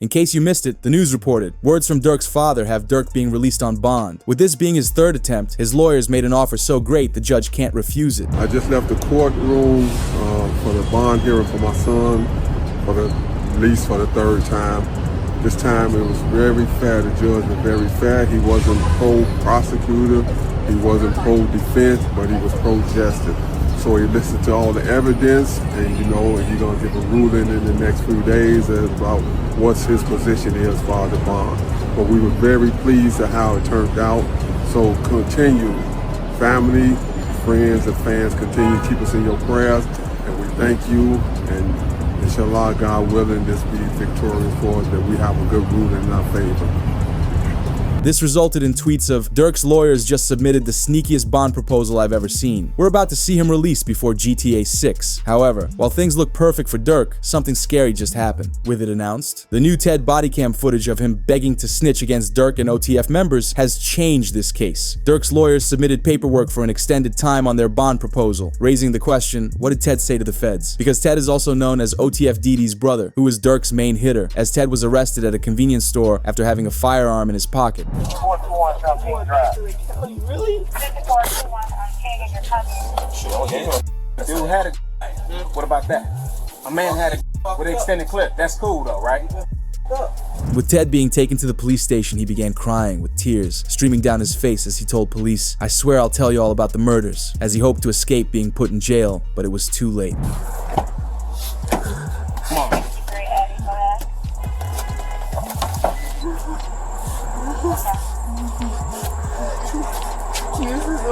In case you missed it, the news reported, words from Durk's father have Durk being released on bond. With this being his third attempt, his lawyers made an offer so great the judge can't refuse it. I just left the courtroom for the bond hearing for my son at least for the third time. This time it was very fair. The judge was very fair. He wasn't pro-prosecutor, he wasn't pro-defense, but he was pro-justice. So he listened to all the evidence, and he's gonna give a ruling in the next few days about what his position is for the bond. But we were very pleased at how it turned out. So continue, family, friends, and fans, continue to keep us in your prayers, and we thank you. And inshallah, God willing, this be victorious for us, that we have a good ruling in our favor. This resulted in tweets of, Durk's lawyers just submitted the sneakiest bond proposal I've ever seen. We're about to see him released before GTA 6. However, while things look perfect for Durk, something scary just happened. With it announced, the new Ted body cam footage of him begging to snitch against Durk and OTF members has changed this case. Durk's lawyers submitted paperwork for an extended time on their bond proposal, raising the question, what did Ted say to the feds? Because Ted is also known as OTF Didi's brother, who is Durk's main hitter, as Ted was arrested at a convenience store after having a firearm in his pocket. 421 South Drive. Really? 5421 on King and your cousin. Dude had a. What about that? A man had a with an extended clip. That's cool though, right? With Ted being taken to the police station, he began crying with tears streaming down his face as he told police, I swear I'll tell you all about the murders, as he hoped to escape being put in jail, but it was too late. Come on.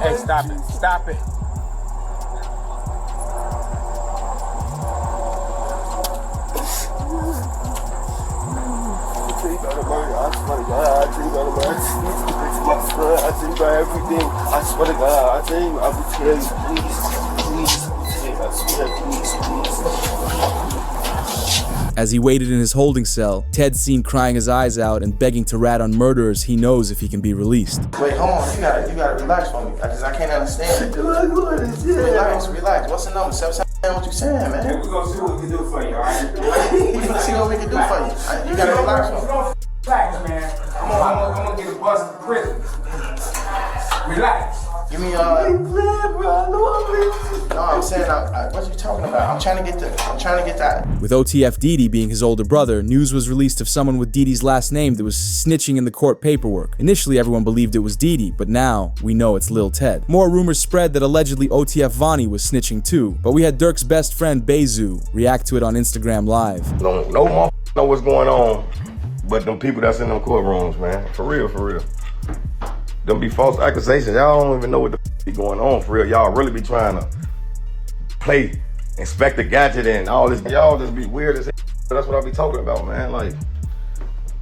Hey, stop it. Stop it. I swear to God, I tell you, I will tell you, please, I swear, please. As he waited in his holding cell, Ted's seen crying his eyes out and begging to rat on murderers he knows if he can be released. Wait, hold on, you gotta relax for me, because I can't understand it. Relax. What's the number? 779, what you saying, man? Hey, we're gonna see what we can do for you, alright? We're gonna see what we can do for you. You gotta relax for me. Relax, man. I'm gonna get a bus to prison. Relax. You mean, no, I'm saying, what you talking about? I'm trying to get that. With OTF Didi being his older brother, news was released of someone with Didi's last name that was snitching in the court paperwork. Initially, everyone believed it was Didi, but now we know it's Lil Ted. More rumors spread that allegedly OTF Vonni was snitching too, but we had Durk's best friend Bezu react to it on Instagram Live. No more know what's going on, but them people that's in them courtrooms, man. For real. Them be false accusations. Y'all don't even know what the be going on for real. Y'all really be trying to play Inspector Gadget and all this. Y'all just be weird as hell. That's what I be talking about, man. Like,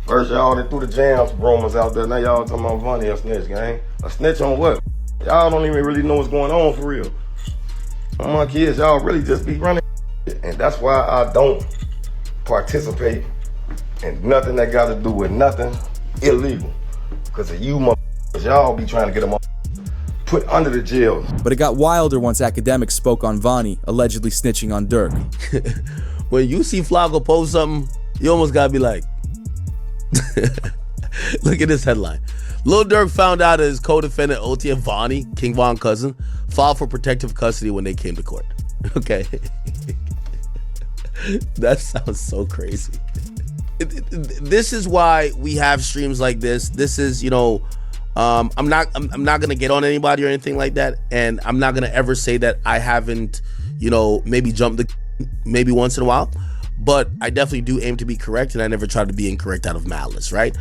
first y'all that threw the jams rumors out there. Now y'all talking about Vonni a snitch, gang. A snitch on what? Y'all don't even really know what's going on for real. On my kids, y'all really just be running. And that's why I don't participate in nothing that got to do with nothing illegal. Because of you motherfuckers. Y'all be trying to get them all put under the jail. But it got wilder once academics spoke on Vonni, allegedly snitching on Durk. When you see Flacco post something, you almost gotta be like, look at this headline. Lil Durk found out his co-defendant OTF Vonni, King Von cousin, filed for protective custody when they came to court. Okay. That sounds so crazy. This is why we have streams like this. This is, I'm not gonna get on anybody or anything like that, and I'm not gonna ever say that I haven't, maybe jumped the maybe once in a while, but I definitely do aim to be correct, and I never try to be incorrect out of malice, right?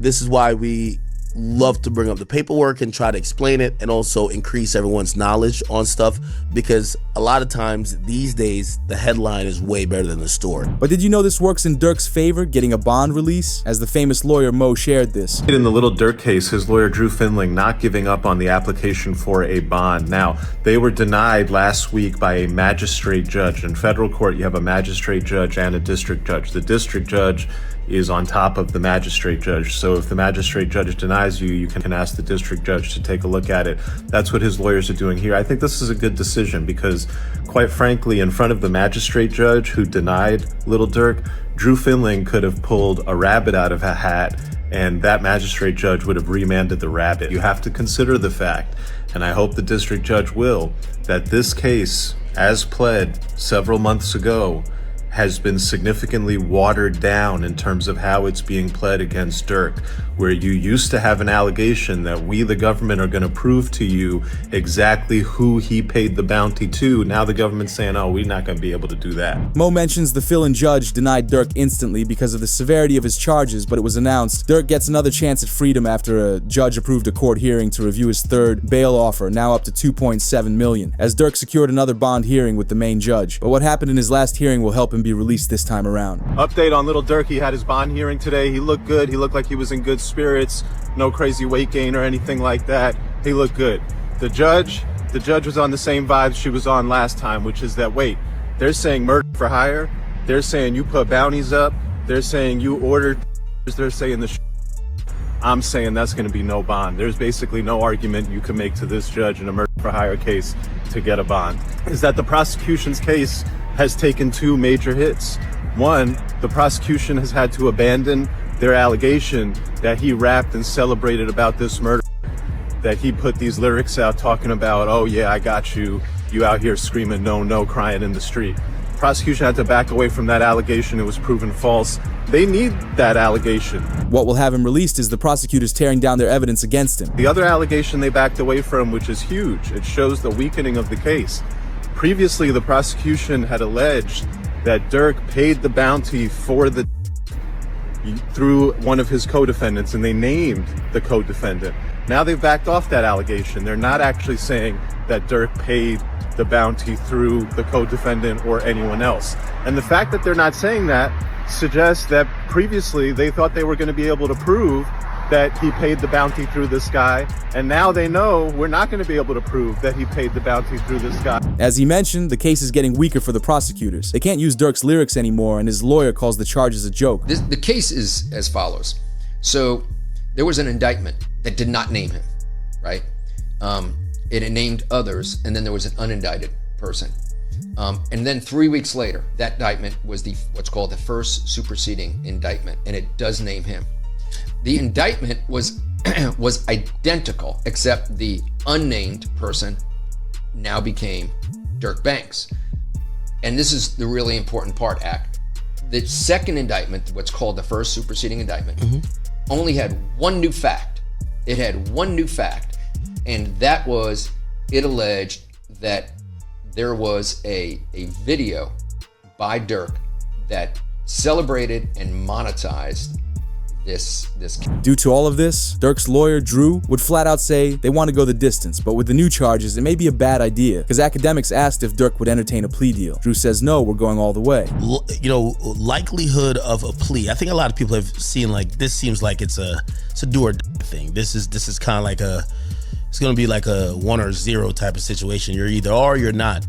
This is why we love to bring up the paperwork and try to explain it, and also increase everyone's knowledge on stuff, because a lot of times these days the headline is way better than the story. But did you know this works in Durk's favor, getting a bond release? As the famous lawyer Mo shared this. In the Lil Durk case, his lawyer Drew Findling not giving up on the application for a bond. Now, they were denied last week by a magistrate judge. In federal court, you have a magistrate judge and a district judge. The district judge is on top of the magistrate judge. So if the magistrate judge denies you, you can ask the district judge to take a look at it. That's what his lawyers are doing here. I think this is a good decision because, quite frankly, in front of the magistrate judge who denied Lil Durk, Drew Findling could have pulled a rabbit out of a hat, and that magistrate judge would have remanded the rabbit. You have to consider the fact, and I hope the district judge will, that this case, as pled several months ago, has been significantly watered down in terms of how it's being pled against Durk, where you used to have an allegation that we, the government, are going to prove to you exactly who he paid the bounty to. Now the government's saying, oh, we're not going to be able to do that. Mo mentions the fill-in judge denied Durk instantly because of the severity of his charges, but it was announced Durk gets another chance at freedom after a judge approved a court hearing to review his third bail offer, now up to $2.7 million, as Durk secured another bond hearing with the main judge. But what happened in his last hearing will help him be released this time around. Update on Lil Durk. He had his bond hearing today. He looked good. He looked like he was in good spirits. No crazy weight gain or anything like that. He looked good. The judge was on the same vibes she was on last time, which is that, wait, they're saying murder for hire. They're saying you put bounties up. They're saying you ordered. They're saying I'm saying that's going to be no bond. There's basically no argument you can make to this judge in a murder for hire case to get a bond. Is that the prosecution's case has taken two major hits. One, the prosecution has had to abandon their allegation that he rapped and celebrated about this murder, that he put these lyrics out talking about, oh yeah, I got you, you out here screaming no, no, crying in the street. Prosecution had to back away from that allegation. It was proven false. They need that allegation. What will have him released is the prosecutors tearing down their evidence against him. The other allegation they backed away from, which is huge, it shows the weakening of the case. Previously, the prosecution had alleged that Durk paid the bounty for the through one of his co-defendants, and they named the co-defendant. Now they've backed off that allegation. They're not actually saying that Durk paid the bounty through the co-defendant or anyone else. And the fact that they're not saying that suggests that previously they thought they were going to be able to prove that he paid the bounty through this guy, and now they know we're not going to be able to prove that he paid the bounty through this guy. As he mentioned, the case is getting weaker for the prosecutors. They can't use Durk's lyrics anymore, and his lawyer calls the charges a joke. The case is as follows. So there was an indictment that did not name him, right? It named others, and then there was an unindicted person. And then 3 weeks later, that indictment was what's called the first superseding indictment, and it does name him. The indictment was identical, except the unnamed person now became Durk Banks. And this is the really important part, Act. The second indictment, what's called the first superseding indictment, only had one new fact. It had one new fact, and that was it alleged that there was a video by Durk that celebrated and monetized this. Due to all of this, Durk's lawyer, Drew, would flat out say they want to go the distance, but with the new charges, it may be a bad idea, because academics asked if Durk would entertain a plea deal. Drew says no, we're going all the way. You know, likelihood of a plea. I think a lot of people have seen, like, this seems like it's a do or die thing. This is kind of like it's going to be like a 1 or 0 type of situation. You're either are or you're not.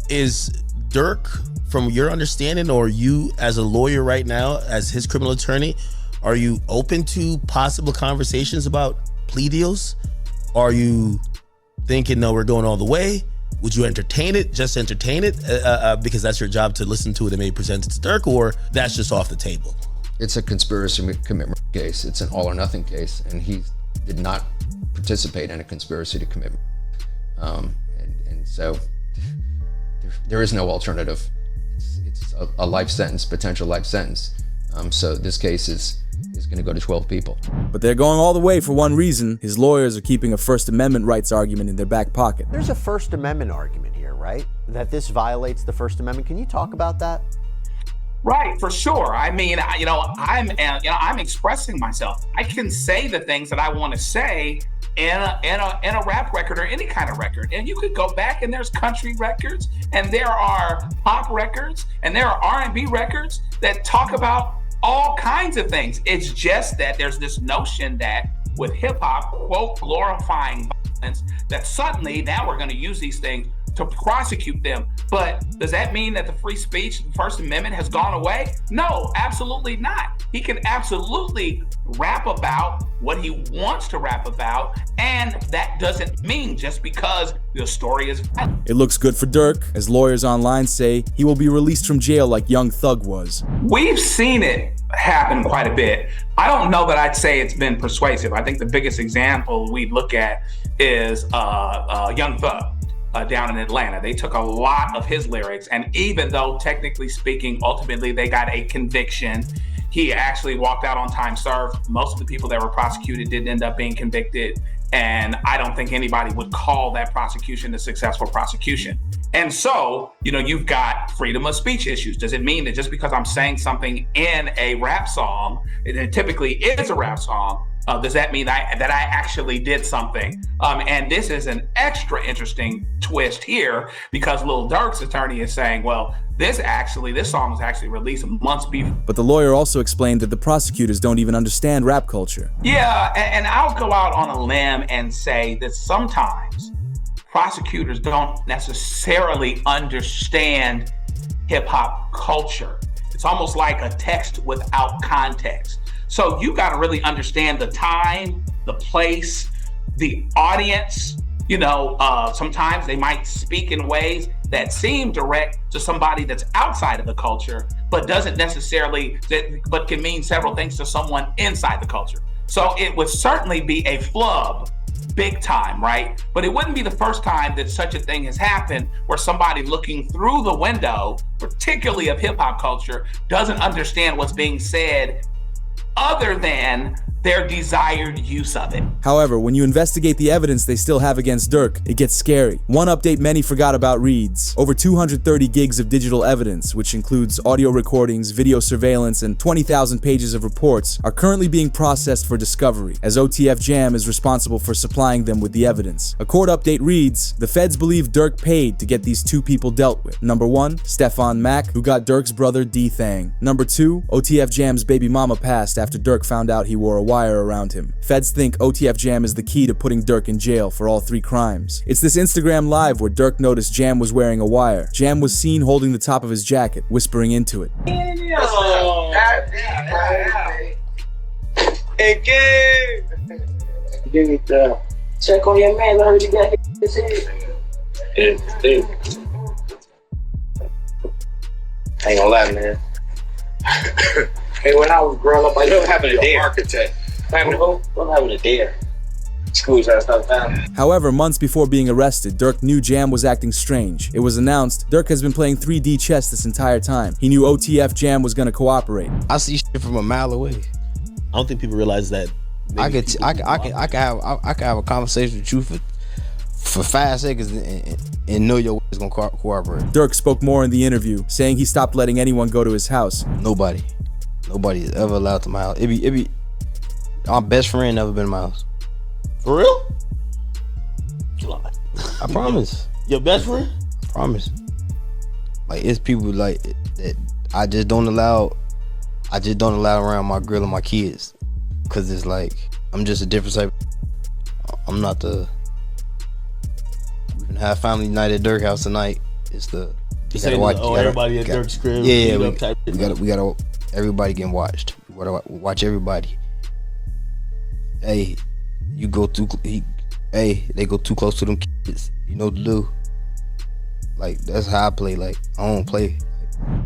Is Durk, from your understanding, or you as a lawyer right now, as his criminal attorney, are you open to possible conversations about plea deals? Are you thinking, no, we're going all the way? Would you entertain it, just entertain it, because that's your job to listen to it and maybe present it to Durk, or that's just off the table? It's a conspiracy commitment case. It's an all or nothing case, and he did not participate in a conspiracy to commit. And so there is no alternative. It's a life sentence, potential life sentence. So this case is going to go to 12 people. But they're going all the way for one reason. His lawyers are keeping a First Amendment rights argument in their back pocket. There's a First Amendment argument here, right? That this violates the First Amendment. Can you talk about that? Right, for sure. I mean, I'm expressing myself. I can say the things that I want to say in a rap record or any kind of record. And you could go back and there's country records and there are pop records and there are R&B records that talk about all kinds of things. It's just that there's this notion that with hip hop, quote, glorifying violence, that suddenly now we're going to use these things to prosecute them. But does that mean that the free speech, the First Amendment has gone away? No, absolutely not. He can absolutely rap about what he wants to rap about, and that doesn't mean just because the story is violent. It looks good for Durk, as lawyers online say he will be released from jail like Young Thug was. We've seen it happen quite a bit. I don't know that I'd say it's been persuasive. I think the biggest example we look at is Young Thug. Down in Atlanta. They took a lot of his lyrics, and even though technically speaking, ultimately they got a conviction, he actually walked out on time served. Most of the people that were prosecuted didn't end up being convicted, and I don't think anybody would call that prosecution a successful prosecution. And so, you've got freedom of speech issues. Does it mean that just because I'm saying something in a rap song, it typically is a rap song, does that mean that I actually did something? And this is an extra interesting twist here, because Lil Durk's attorney is saying, well, this song was actually released months before. But the lawyer also explained that the prosecutors don't even understand rap culture. Yeah, and I'll go out on a limb and say that sometimes prosecutors don't necessarily understand hip hop culture. It's almost like a text without context. So you got to really understand the time, the place, the audience. Sometimes they might speak in ways that seem direct to somebody that's outside of the culture, but doesn't necessarily, but can mean several things to someone inside the culture. So it would certainly be a flub, big time, right? But it wouldn't be the first time that such a thing has happened, where somebody looking through the window, particularly of hip hop culture, doesn't understand what's being said other than their desired use of it. However, when you investigate the evidence they still have against Durk, it gets scary. One update many forgot about reads: over 230 gigs of digital evidence, which includes audio recordings, video surveillance, and 20,000 pages of reports, are currently being processed for discovery, as OTF Jam is responsible for supplying them with the evidence. A court update reads: the feds believe Durk paid to get these two people dealt with. Number 1, Stefan Mack, who got Durk's brother D-Thang. Number 2, OTF Jam's baby mama passed after Durk found out he wore a wire around him. Feds think OTF Jam is the key to putting Durk in jail for all 3 crimes. It's this Instagram live where Durk noticed Jam was wearing a wire. Jam was seen holding the top of his jacket, whispering into it. Check on your man, I heard you got his head. I ain't gonna lie, man. Hey, when I was growing up, I don't have a dare. Architect. Having a dare. Schools that stuff down. However, months before being arrested, Durk knew Jam was acting strange. It was announced Durk has been playing 3D chess this entire time. He knew OTF Jam was gonna cooperate. I see shit from a mile away. I don't think people realize that. I could have a conversation with you for 5 seconds and know your is gonna cooperate. Durk spoke more in the interview, saying he stopped letting anyone go to his house. Nobody is ever allowed to my house. It be our best friend never been to my house. For real? I promise. Your best friend? I promise. Like, it's people like that I just don't allow around my girl and my kids, cause it's like I'm just a different type. I'm not the. We're gonna have family night at Durk house tonight. It's the. You gotta watch. Everybody at Durk's crib. Yeah, we gotta. Everybody getting watched. We gotta watch everybody. Hey, you go too. They go too close to them kids. You know what to do. Like, that's how I play. Like, I don't play.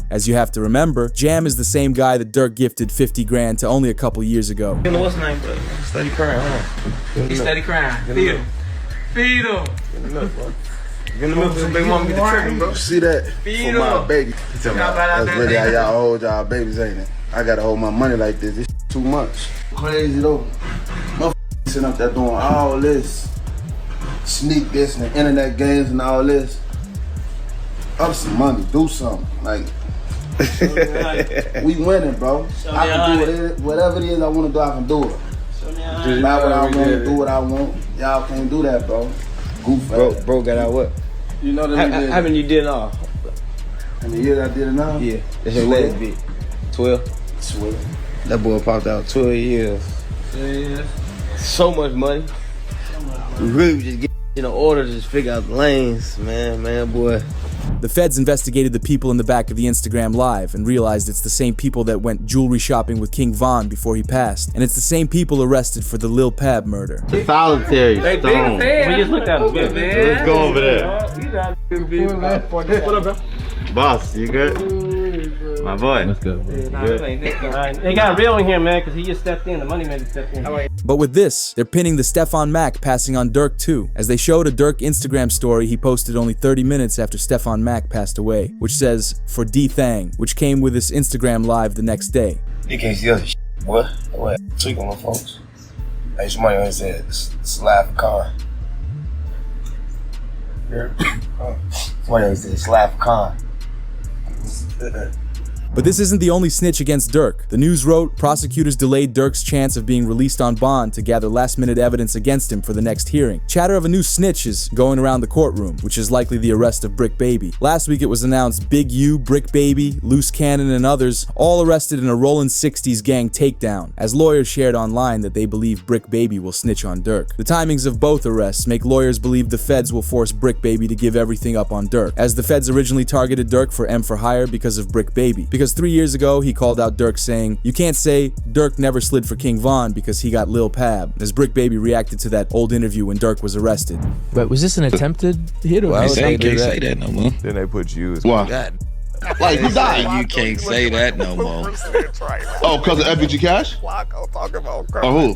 As you have to remember, Jam is the same guy that Durk gifted 50 grand to only a couple years ago. You know what's name, but steady crying, huh? He's steady crying. Feed him. Feed him. Get in the milk, bro. Get in the milk, some baby mama get the tripping, bro. See that? Feed For my baby. That's really how y'all hold y'all babies, ain't it? I gotta hold my money like this. It's too much. Crazy though. Motherfuckers sitting up there doing all this. Sneak this and the internet games and all this. Up some money, do something. Like, we winning, bro. I can do whatever it is I want to do, I can do it. Just buy what I want, do what I want. Y'all can't do that, bro. Goof Bro got out what? You know that How many you did now? And the years I did it now? Yeah. That's your last bit. 12? 12. That boy popped out 12 years. Yeah. So much money. We really was just getting order to just figure out the lanes, man, boy. The feds investigated the people in the back of the Instagram Live and realized it's the same people that went jewelry shopping with King Von before he passed. And it's the same people arrested for the Lil Pab murder. Solitary stone. We just looked at him. Let's go over there. What up, bro? Boss, you good? My boy. Let's go. They got real in here, man, because he just stepped in. The money man just stepped in. But with this, they're pinning the Stefan Mack passing on Durk too, as they showed a Durk Instagram story he posted only 30 minutes after Stefan Mack passed away, which says, "For D Thang," which came with his Instagram Live the next day. You can't see us, boy. What? Tweak on the folks. Hey, somebody always said, slap car. Somebody always said, slap car. But this isn't the only snitch against Durk. The news wrote prosecutors delayed Durk's chance of being released on bond to gather last-minute evidence against him for the next hearing. Chatter of a new snitch is going around the courtroom, which is likely the arrest of Brick Baby. Last week it was announced Big U, Brick Baby, Loose Cannon, and others all arrested in a Rollin' 60s gang takedown, as lawyers shared online that they believe Brick Baby will snitch on Durk. The timings of both arrests make lawyers believe the feds will force Brick Baby to give everything up on Durk, as the feds originally targeted Durk for M for Hire because of Brick Baby. Because 3 years ago, he called out Durk saying, "You can't say Durk never slid for King Von because he got Lil Pab," as Brick Baby reacted to that old interview when Durk was arrested. But was this an attempted hit or well, they can't say that no more. Then they put you as well. Like, who died? You can't say that no more. Oh, because of FBG Cash? Oh, who?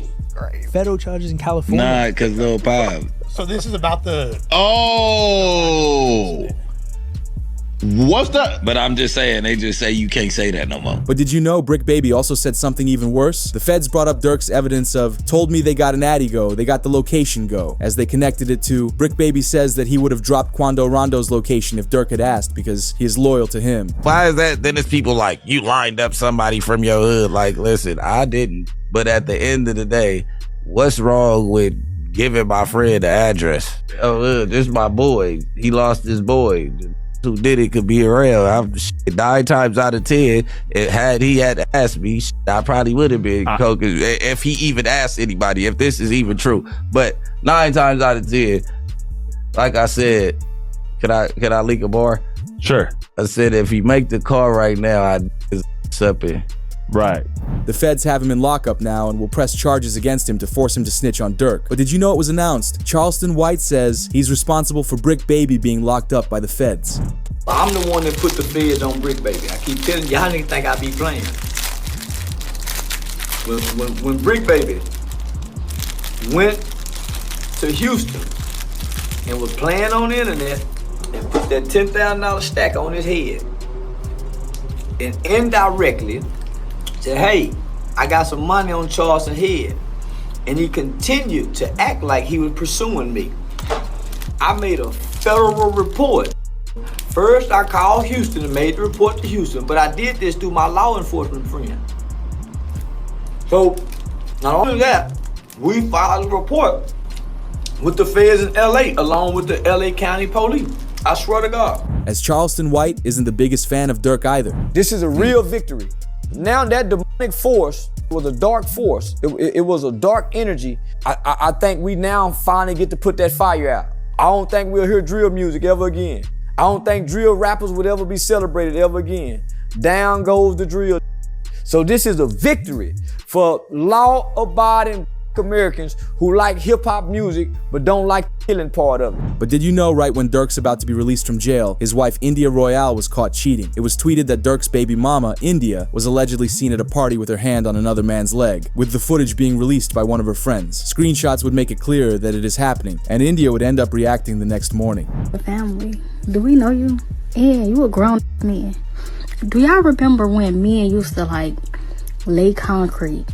Federal charges in California. Nah, because Lil Pab. So this is about the... Oh! What's that? But I'm just saying, they just say you can't say that no more. But did you know Brick Baby also said something even worse? The feds brought up Durk's evidence of, "Told me they got an addy go, they got the location go," as they connected it to, Brick Baby says that he would have dropped Quando Rondo's location if Durk had asked because he is loyal to him. Why is that? Then it's people like, you lined up somebody from your hood. Like, listen, I didn't. But at the end of the day, what's wrong with giving my friend the address? Oh, this is my boy. He lost his boy. Who did it could be around. 9 times out of 10, had he had asked me, I probably would have been Coke if he even asked anybody, if this is even true. But 9 times out of 10, like I said, can I leak a bar? Sure. I said if he make the call right now, I'd something. Right. The feds have him in lockup now and will press charges against him to force him to snitch on Durk. But did you know it was announced? Charleston White says he's responsible for Brick Baby being locked up by the feds. I'm the one that put the feds on Brick Baby. I keep telling y'all niggas think I be playing. When Brick Baby went to Houston and was playing on the internet and put that $10,000 stack on his head and indirectly said, "Hey, I got some money on Charleston's head," and he continued to act like he was pursuing me, I made a federal report. First, I called Houston and made the report to Houston, but I did this through my law enforcement friend. So, not only that, we filed a report with the feds in LA, along with the LA County Police. I swear to God. As Charleston White isn't the biggest fan of Durk either. This is a real victory. Now that demonic force was a dark force. It was a dark energy. I think we now finally get to put that fire out. I don't think we'll hear drill music ever again. I don't think drill rappers would ever be celebrated ever again. Down goes the drill. So this is a victory for law-abiding Americans who like hip-hop music but don't like the killing part of it. But did you know right when Durk's about to be released from jail, his wife India Royale was caught cheating? It was tweeted that Durk's baby mama, India, was allegedly seen at a party with her hand on another man's leg, with the footage being released by one of her friends. Screenshots would make it clear that it is happening, and India would end up reacting the next morning. Family, do we know you? Yeah, you a grown man. Do y'all remember when men used to like lay concrete,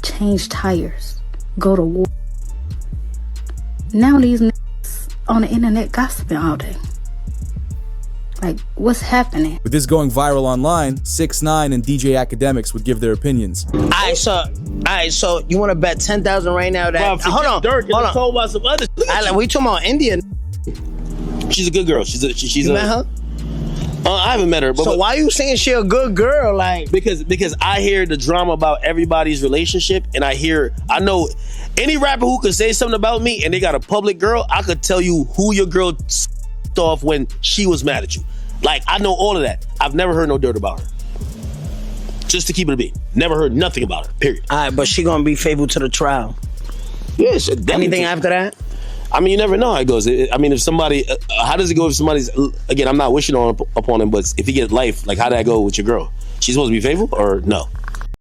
change tires, go to war? Now these niggas on the internet gossiping all day. Like, what's happening? With this going viral online, 6ix9ine and DJ Academics would give their opinions. Alright, so you want to bet 10,000 right now that? Hold on, Durk, hold on. Told about some other. We talking about India. She's a good girl. She's you met her? I haven't met her. But, So why you saying she a good girl? Like because I hear the drama about everybody's relationship, and I know any rapper who could say something about me and they got a public girl, I could tell you who your girl off when she was mad at you. Like, I know all of that. I've never heard no dirt about her. Just to keep it a beat. Never heard nothing about her, period. All right, but she gonna be faithful to the trial. Yes. Anything after that? I mean, you never know how it goes. If somebody, how does it go if somebody's, again, I'm not wishing upon him, but if he gets life, like, how did that go with your girl? She's supposed to be faithful or no?